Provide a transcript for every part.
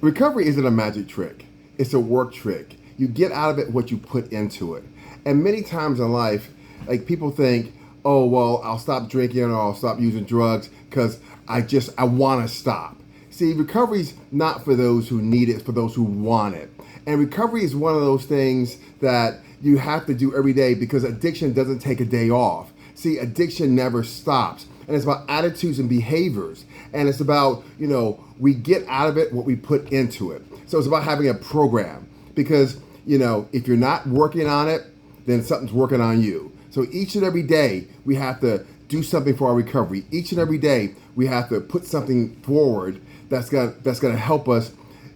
Recovery isn't a magic trick. It's a work trick. You get out of it what you put into it. And many times in life, like people think, oh, well, I'll stop drinking or I'll stop using drugs because I want to stop. See, recovery's not for those who need it, it's for those who want it. And recovery is one of those things that you have to do every day because addiction doesn't take a day off. See, addiction never stops. And it's about attitudes and behaviors. And it's about, we get out of it what we put into it. So it's about having a program because, if you're not working on it, then something's working on you. So each and every day we have to do something for our recovery. Each and every day we have to put something forward that's gonna help us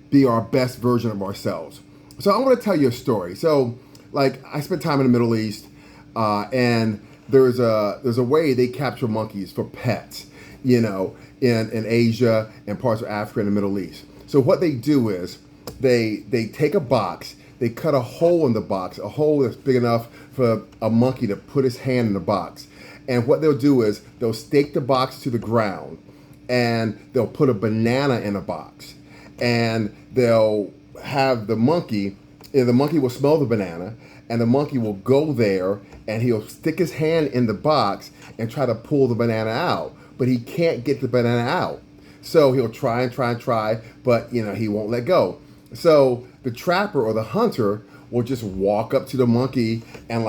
be our best version of ourselves. So I want to tell you a story. So, like, I spent time in the Middle East, and there's a way they capture monkeys for pets, in Asia and parts of Africa and the Middle East. So what they do is they take a box, they cut a hole in the box, a hole that's big enough for a monkey to put his hand in the box. And what they'll do is they'll stake the box to the ground and they'll put a banana in a box. And they'll have the monkey will smell the banana, and the monkey will go there and he'll stick his hand in the box and try to pull the banana out. But he can't get the banana out. So he'll try and try, but he won't let go. So the trapper or the hunter will just walk up to the monkey and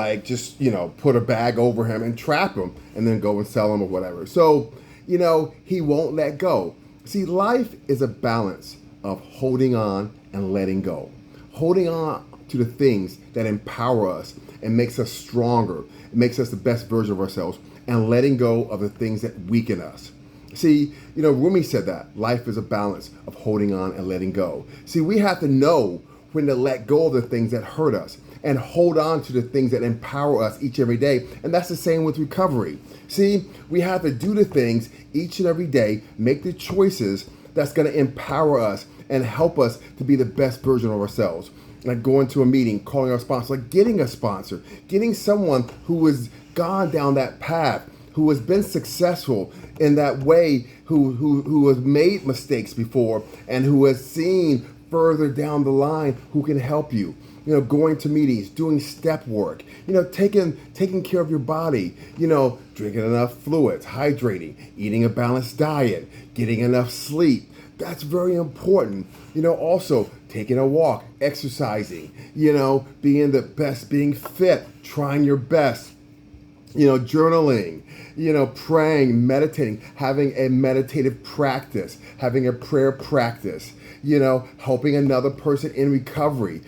put a bag over him and trap him and then go and sell him or whatever. So, he won't let go. See, life is a balance of holding on and letting go. Holding on to the things that empower us and makes us stronger, it makes us the best version of ourselves, and letting go of the things that weaken us. See, Rumi said that life is a balance of holding on and letting go. See, we have to know when to let go of the things that hurt us and hold on to the things that empower us each and every day. And that's the same with recovery. See, we have to do the things each and every day, make the choices that's going to empower us and help us to be the best version of ourselves. Like going to a meeting, calling our sponsor, like getting a sponsor, getting someone who has gone down that path, who has been successful in that way, who has made mistakes before and who has seen further down the line, who can help you. Going to meetings, doing step work, taking care of your body, drinking enough fluids, hydrating, eating a balanced diet, getting enough sleep. That's very important. Also taking a walk, exercising, being the best, being fit, trying your best, journaling, praying, meditating, having a meditative practice, having a prayer practice, helping another person in recovery,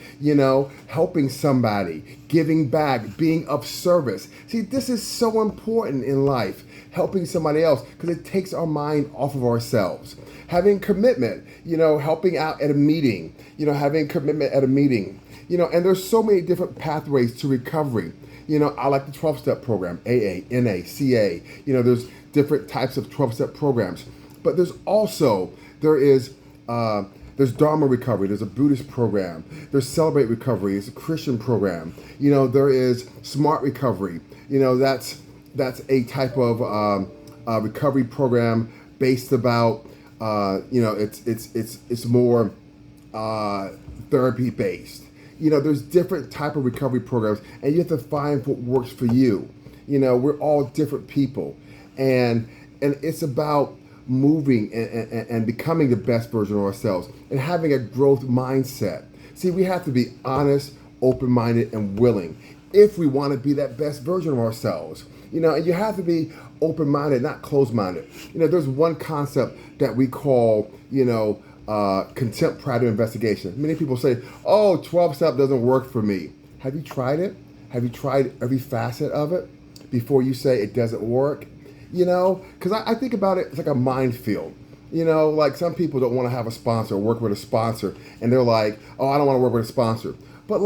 helping somebody, giving back, being of service. See, this is so important in life, helping somebody else, because it takes our mind off of ourselves. Having commitment, helping out at a meeting, having commitment at a meeting, and there's so many different pathways to recovery. I like the 12-step program, AA, NA, CA. There's different types of 12-step programs. But there's Dharma recovery. There's a Buddhist program. There's Celebrate recovery. It's a Christian program. There is Smart recovery. That's a type of recovery program based about it's more therapy based. There's different type of recovery programs, and you have to find what works for you. We're all different people, and it's about moving and becoming the best version of ourselves and having a growth mindset. See, we have to be honest, open-minded, and willing if we want to be that best version of ourselves. And you have to be open-minded, not closed-minded. There's one concept that we call, contempt, pride, and investigation. Many people say, oh, 12-step doesn't work for me. Have you tried it? Have you tried every facet of it before you say it doesn't work? Because I think about it, it's like a minefield. Like some people don't want to have a sponsor or work with a sponsor, and they're like, oh, I don't want to work with a sponsor. But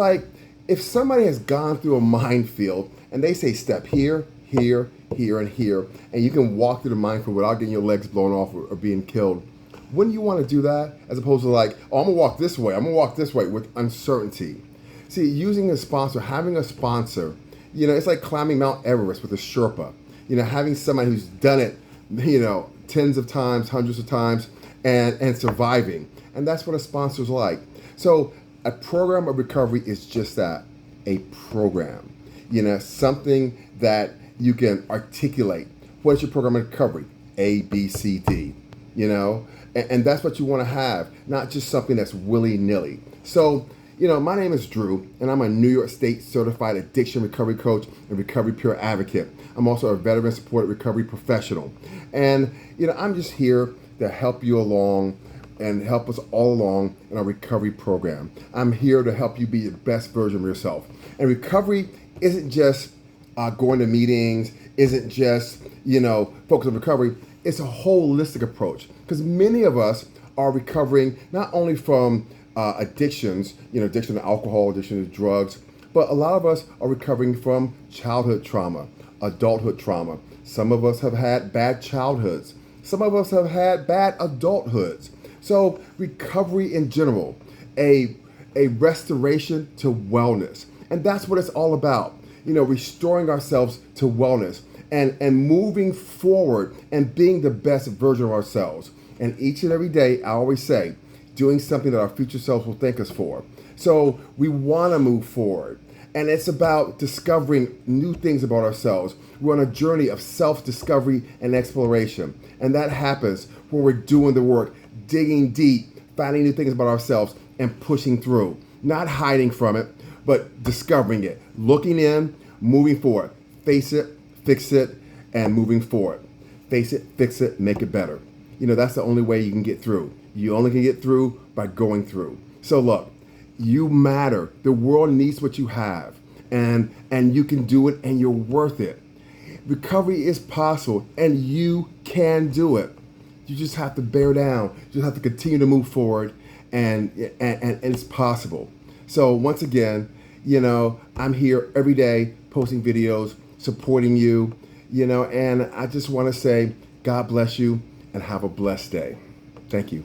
if somebody has gone through a minefield and they say step here, here, here, and here, and you can walk through the minefield without getting your legs blown off or being killed, wouldn't you want to do that as opposed to oh, I'm going to walk this way. I'm going to walk this way with uncertainty. See, using a sponsor, having a sponsor, it's like climbing Mount Everest with a Sherpa. Having somebody who's done it, tens of times, hundreds of times, and surviving. And that's what a sponsor's like. So a program of recovery is just that, a program. Something that you can articulate. What's your program of recovery? A, B, C, D. And that's what you want to have, not just something that's willy-nilly. So, my name is Drew, and I'm a New York State certified addiction recovery coach and recovery peer advocate. I'm also a veteran supported recovery professional. And, I'm just here to help you along and help us all along in our recovery program. I'm here to help you be the best version of yourself. And recovery isn't just going to meetings, isn't just, focus on recovery. It's a holistic approach, because many of us are recovering not only from addictions, addiction to alcohol, addiction to drugs, but a lot of us are recovering from childhood trauma, adulthood trauma. Some of us have had bad childhoods. Some of us have had bad adulthoods. So recovery in general, a restoration to wellness. And that's what it's all about, restoring ourselves to wellness and moving forward and being the best version of ourselves. And each and every day, I always say, doing something that our future selves will thank us for. So we want to move forward. And it's about discovering new things about ourselves. We're on a journey of self-discovery and exploration. And that happens when we're doing the work, digging deep, finding new things about ourselves, and pushing through. Not hiding from it, but discovering it. Looking in, moving forward. Face it, fix it, and moving forward. Face it, fix it, make it better. That's the only way you can get through. You only can get through by going through. So look, you matter. The world needs what you have, and you can do it, and you're worth it. Recovery is possible, and you can do it. You just have to bear down. You just have to continue to move forward, and it's possible. So once again, I'm here every day posting videos, supporting you, and I just want to say God bless you and have a blessed day. Thank you.